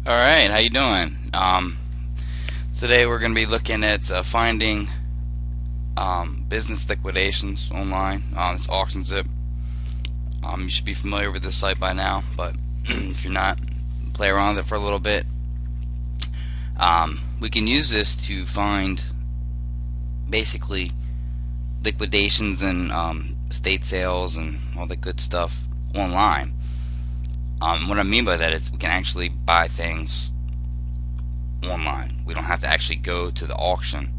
All right, how you doing? Today we're going to be looking at finding business liquidations online. It's AuctionZip. You should be familiar with this site by now, but if you're not, play around with it for a little bit. We can use this to find basically liquidations and estate sales and all the good stuff online. What I mean by that is we can actually buy things online. We don't have to actually go to the auction.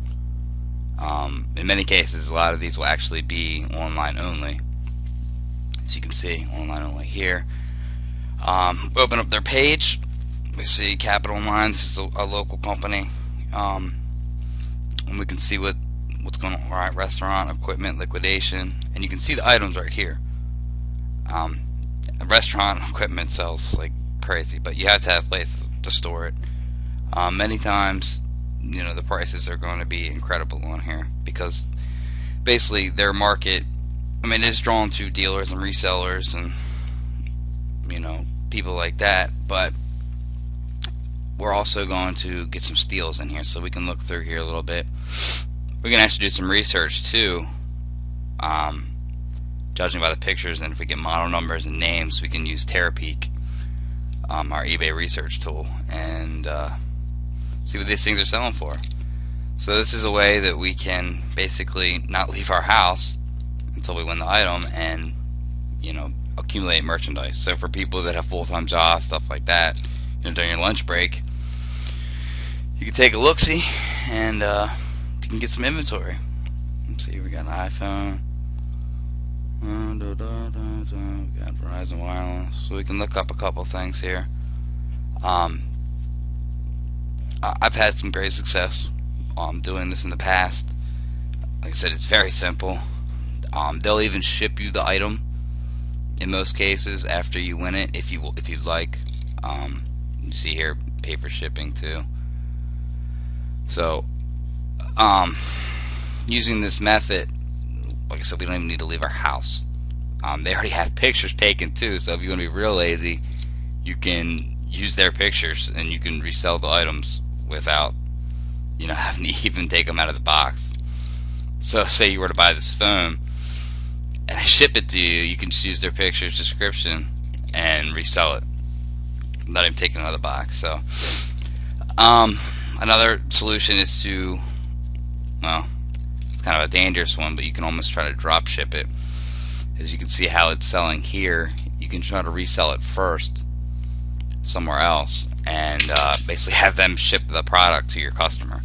In many cases, a lot of these will actually be online only. As you can see, online only here. Open up their page. We see Capital Online. This is a local company. And we can see what's going on. Right, restaurant, equipment, liquidation, and you can see the items right here. Restaurant equipment sells like crazy, but you have to have places to store it. Many times, the prices are going to be incredible on here because basically their market, is drawn to dealers and resellers and people like that. But we're also going to get some steals in here, so we can look through here a little bit. We can actually do some research too, judging by the pictures, and if we get model numbers and names, we can use TerraPeak, our eBay research tool, and see what these things are selling for. So this is a way that we can basically not leave our house until we win the item and accumulate merchandise. So for people that have full-time jobs, stuff like that, during your lunch break, you can take a look-see and you can get some inventory. Let's see, we got an iPhone, we got Verizon Wireless, so we can look up a couple things here. I've had some great success doing this in the past. Like I said, it's very simple. They'll even ship you the item in most cases after you win it, if you'd like. You see here, paper shipping too. So, using this method, like I said, we don't even need to leave our house. They already have pictures taken too, so if you want to be real lazy, you can use their pictures and you can resell the items without having to even take them out of the box. So say you were to buy this phone and they ship it to you, you can just use their pictures, description, and resell it, not even taking it out of the box. So another solution is to, well, it's kind of a dangerous one, but you can almost try to drop ship it. As you can see how it's selling here, you can try to resell it first somewhere else and basically have them ship the product to your customer.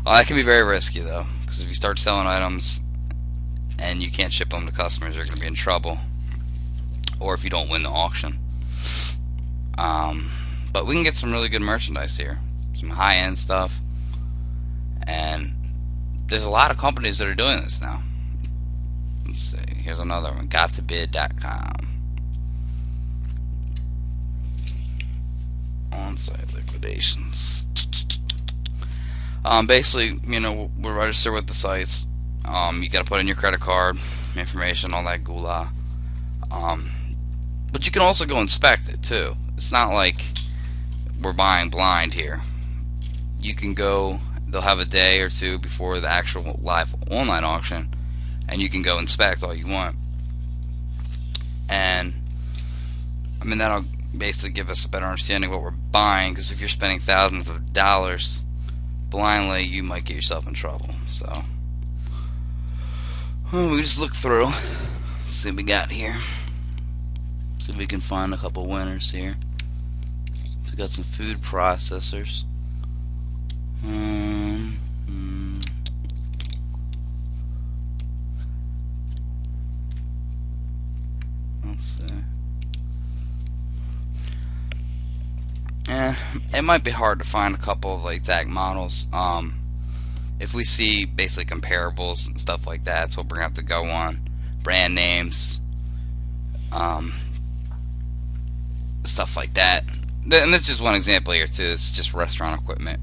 That can be very risky though, because if you start selling items and you can't ship them to customers, you're going to be in trouble, or if you don't win the auction. But we can get some really good merchandise here, some high-end stuff, and there's a lot of companies that are doing this now. Let's see, here's another one, gottobid.com. On-site liquidations. Basically, we'll register with the sites. You got to put in your credit card information, all that gula. But you can also go inspect it too. It's not like we're buying blind here. You can go, they'll have a day or two before the actual live online auction, and you can go inspect all you want. And that'll basically give us a better understanding of what we're buying, because if you're spending thousands of dollars blindly, you might get yourself in trouble. So we just look through, see what we got here, see if we can find a couple winners here. So we got some food processors. Let's see. It might be hard to find a couple of exact models. If we see basically comparables and stuff like that, that's what we're going to have to go on. Brand names, stuff like that. And that's just one example here too. It's just restaurant equipment.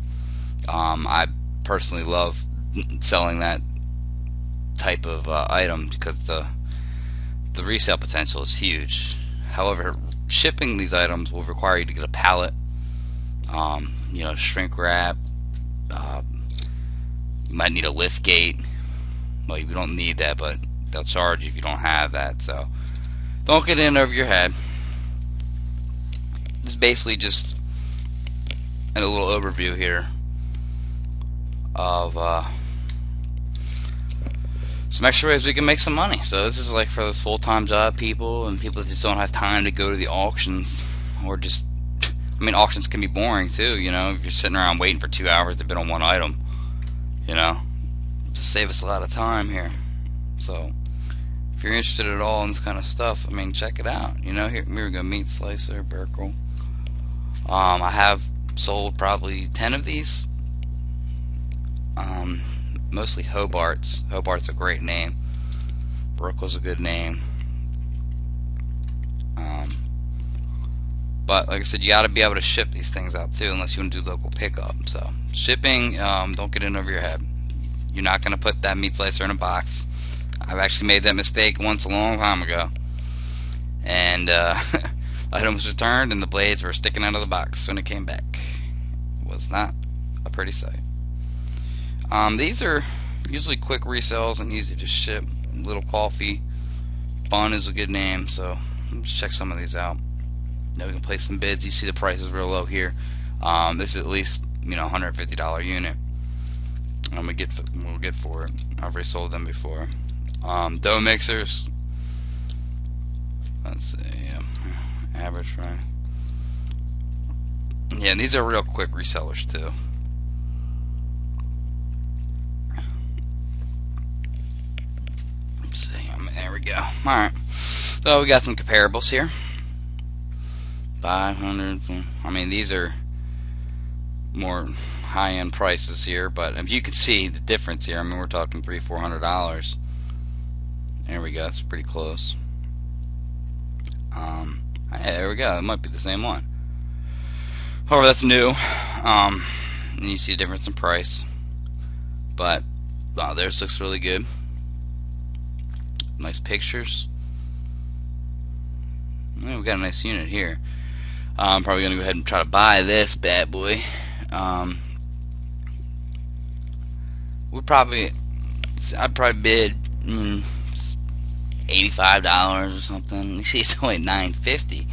I personally love selling that type of item because the resale potential is huge. However, shipping these items will require you to get a pallet You know, shrink wrap. Uh, you might need a lift gate. Well, you don't need that, but they'll charge you if you don't have that. So don't get in over your head. It's basically just a little overview here of some extra ways we can make some money. So this is like for those full-time job people and people that just don't have time to go to the auctions, or just, I mean, auctions can be boring too, you know, if you're sitting around waiting for 2 hours to bid on one item, you know, just save us a lot of time here. So if you're interested at all in this kind of stuff, I mean, check it out. You know, here we go, meat slicer, Burkle. I have sold probably 10 of these. Mostly Hobart's. Hobart's a great name. Burkle's a good name. But like I said, you got to be able to ship these things out too, unless you want to do local pickup. So shipping, don't get in over your head. You're not going to put that meat slicer in a box. I've actually made that mistake once a long time ago, and item was returned and the blades were sticking out of the box when it came back. It was not a pretty sight. These are usually quick resells and easy to ship. Little Coffee Bun is a good name, so let's check some of these out. Now we can place some bids. You see the prices real low here. This is at least, you know, $150 unit. We'll get for it. I've already sold them before. Dough mixers. Let's see. Average price. Yeah, and these are real quick resellers too. Let's see. There we go. All right. So we got some comparables here. 500. I mean, these are more high-end prices here, but if you can see the difference here, I mean, we're talking $300-400. There we go. That's pretty close. There we go. It might be the same one. However, that's new. And you see a difference in price. But wow, theirs looks really good. Nice pictures. Well, we got a nice unit here. I'm probably gonna go ahead and try to buy this bad boy. I'd probably bid $85 or something. You see, it's only $9.50.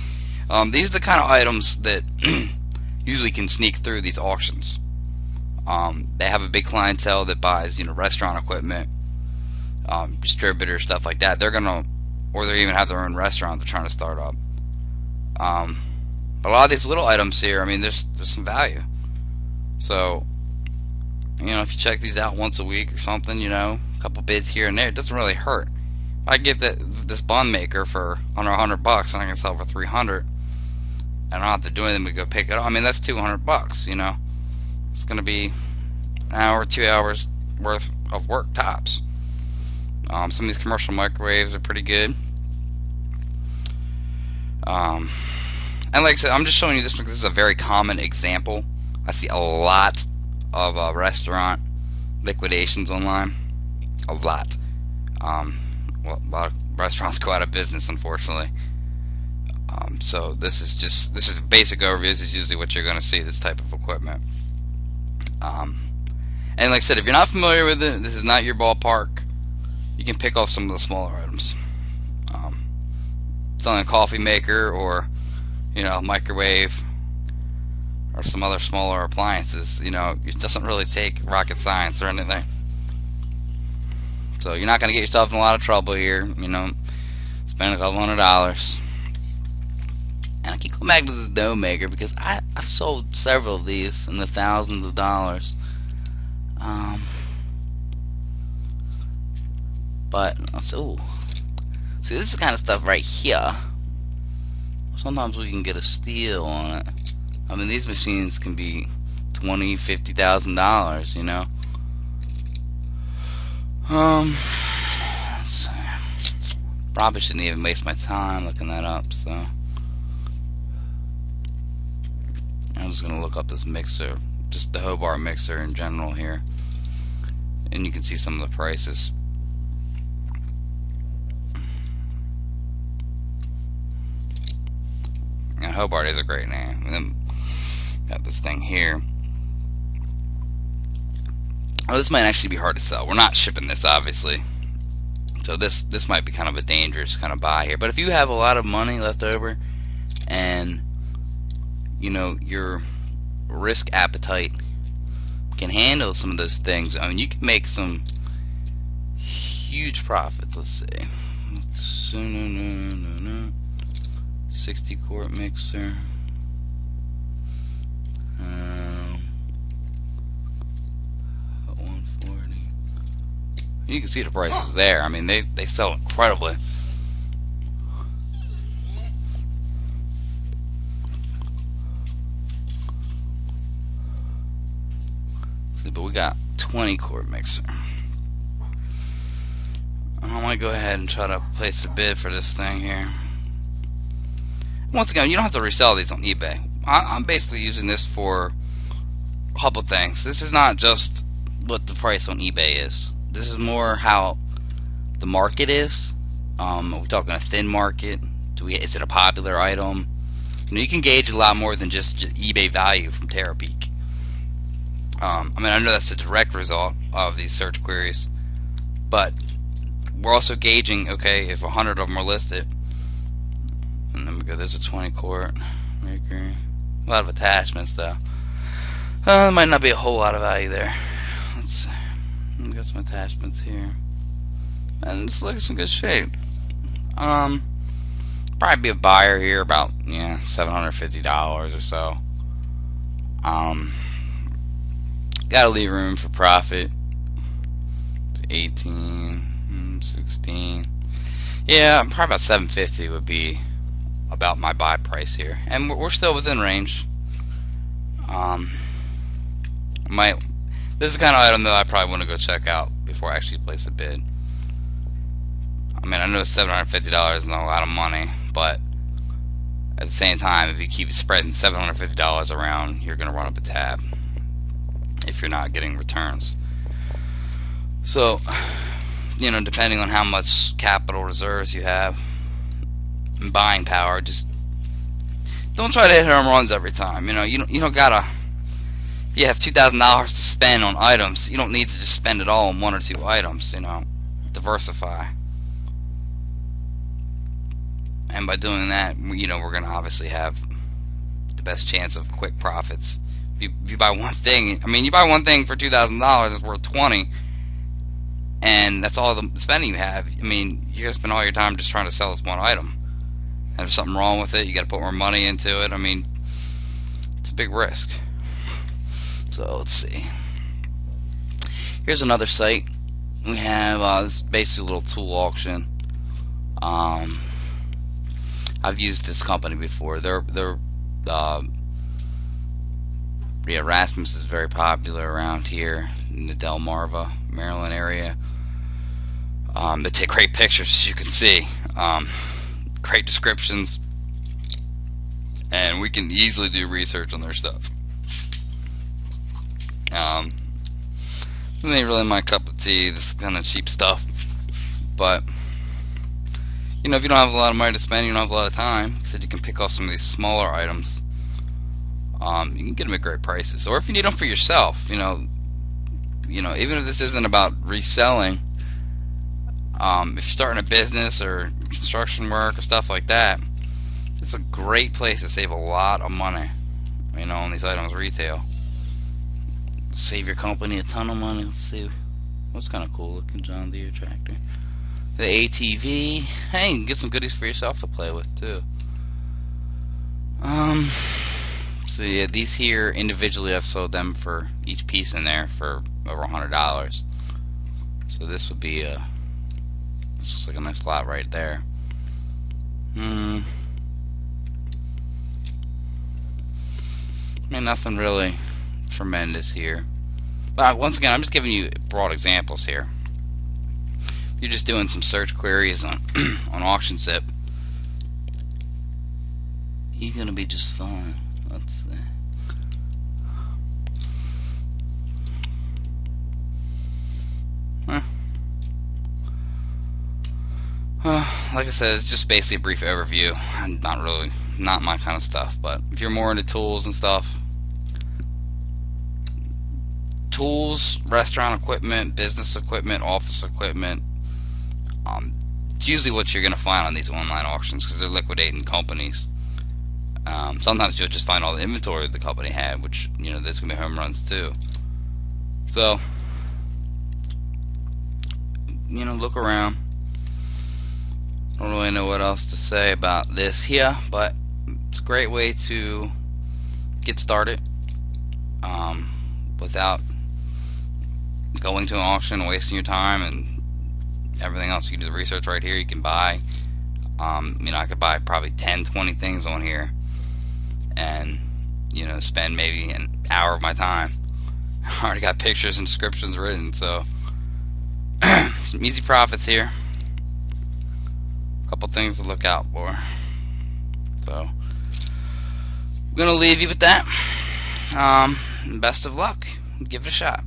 These are the kind of items that usually can sneak through these auctions. They have a big clientele that buys, you know, restaurant equipment, distributors, stuff like that. They're gonna, or they even have their own restaurant they're trying to start up. But a lot of these little items here, I mean, there's some value. So, you know, if you check these out once a week or something, you know, a couple bids here and there, it doesn't really hurt. If I get this bun maker for under $100 and I can sell it for $300, and I don't have to do anything but go pick it up, I mean, that's $200, you know. It's going to be an hour, 2 hours worth of work tops. Some of these commercial microwaves are pretty good. And like I said, I'm just showing you this because this is a very common example. I see a lot of restaurant liquidations online. A lot. Well, a lot of restaurants go out of business, unfortunately. So this is a basic overview. This is usually what you're going to see, this type of equipment. And like I said, if you're not familiar with it, this is not your ballpark. You can pick off some of the smaller items. Selling a coffee maker, or, you know, microwave, or some other smaller appliances, you know, it doesn't really take rocket science or anything. So you're not going to get yourself in a lot of trouble here, you know, spend a couple $100. And I keep going back to this dough maker because I've sold several of these in the thousands of dollars. But so see, this is the kind of stuff right here. Sometimes we can get a steal on it. I mean, these machines can be $20,000-50,000, you know. Let's see. Probably shouldn't even waste my time looking that up, so I'm just gonna look up this mixer, just the Hobart mixer in general here, and you can see some of the prices. And Hobart is a great name. And Got this thing here. Oh, this might actually be hard to sell. We're not shipping this, obviously. So this might be kind of a dangerous kind of buy here. But if you have a lot of money left over, and your risk appetite can handle some of those things, I mean, you can make some huge profits. Let's see. 60 quart mixer. 140. You can see the prices there. I mean, they sell incredibly. But we got 20 quart mixer. I might go ahead and try to place a bid for this thing here. Once again, you don't have to resell these on eBay. I'm basically using this for a couple things. This is not just what the price on eBay is. This is more how the market is. Are we talking a thin market? Is it a popular item? You can gauge a lot more than just eBay value from Terapeak. I mean, I know that's a direct result of these search queries, but we're also gauging, okay, if 100 of them are listed, and then we go, there's a 20 quart maker, a lot of attachments though. There might not be a whole lot of value there. Let's see. We got some attachments here, and this looks in good shape. Probably be a buyer here, about $750 or so. Gotta leave room for profit. 18, 16. Yeah, probably about 750 would be about my buy price here, and we're still within range. This is the kind of item that I probably want to go check out before I actually place a bid. I mean, I know $750 is not a lot of money, but at the same time, if you keep spreading $750 around, you're going to run up a tab if you're not getting returns. So, depending on how much capital reserves you have and buying power, just don't try to hit home runs every time. You don't gotta. If you have $2,000 to spend on items, you don't need to just spend it all on one or two items. Diversify. And by doing that, we're gonna obviously have the best chance of quick profits. If you buy one thing, you buy one thing for $2,000, it's worth 20, and that's all the spending you have. You're gonna spend all your time just trying to sell this one item. And if there's something wrong with it, you got to put more money into it. It's a big risk. So let's see. Here's another site. We have this is basically a little tool auction. I've used this company before. Rasmus is very popular around here in the Delmarva, Maryland area. They take great pictures, as you can see. Great descriptions, and we can easily do research on their stuff. It ain't really my cup of tea, this kind of cheap stuff, but if you don't have a lot of money to spend, you don't have a lot of time, so you can pick off some of these smaller items. You can get them at great prices, or if you need them for yourself, even if this isn't about reselling, if you're starting a business or construction work or stuff like that, it's a great place to save a lot of money, on these items retail. Save your company a ton of money. Let's see, what's kind of cool looking John Deere tractor. The ATV. Hey, you can get some goodies for yourself to play with too. So yeah, these here individually, I've sold them for each piece in there for over $100. So this would be this looks like a nice lot right there. Nothing really tremendous here. But once again, I'm just giving you broad examples here. If you're just doing some search queries on on AuctionZip, you're gonna be just fine. Let's see. Like I said, it's just basically a brief overview. Not my kind of stuff, but if you're more into tools and stuff, tools, restaurant equipment, business equipment, office equipment. It's usually what you're going to find on these online auctions because they're liquidating companies. Sometimes you'll just find all the inventory the company had, which, there's going to be home runs too. So, look around. I don't really know what else to say about this here, but it's a great way to get started without going to an auction and wasting your time and everything else. You can do the research right here. You can buy. I could buy probably 10, 20 things on here and, spend maybe an hour of my time. I already got pictures and descriptions written, so some easy profits here. A couple things to look out for. So I'm gonna leave you with that. Best of luck. Give it a shot.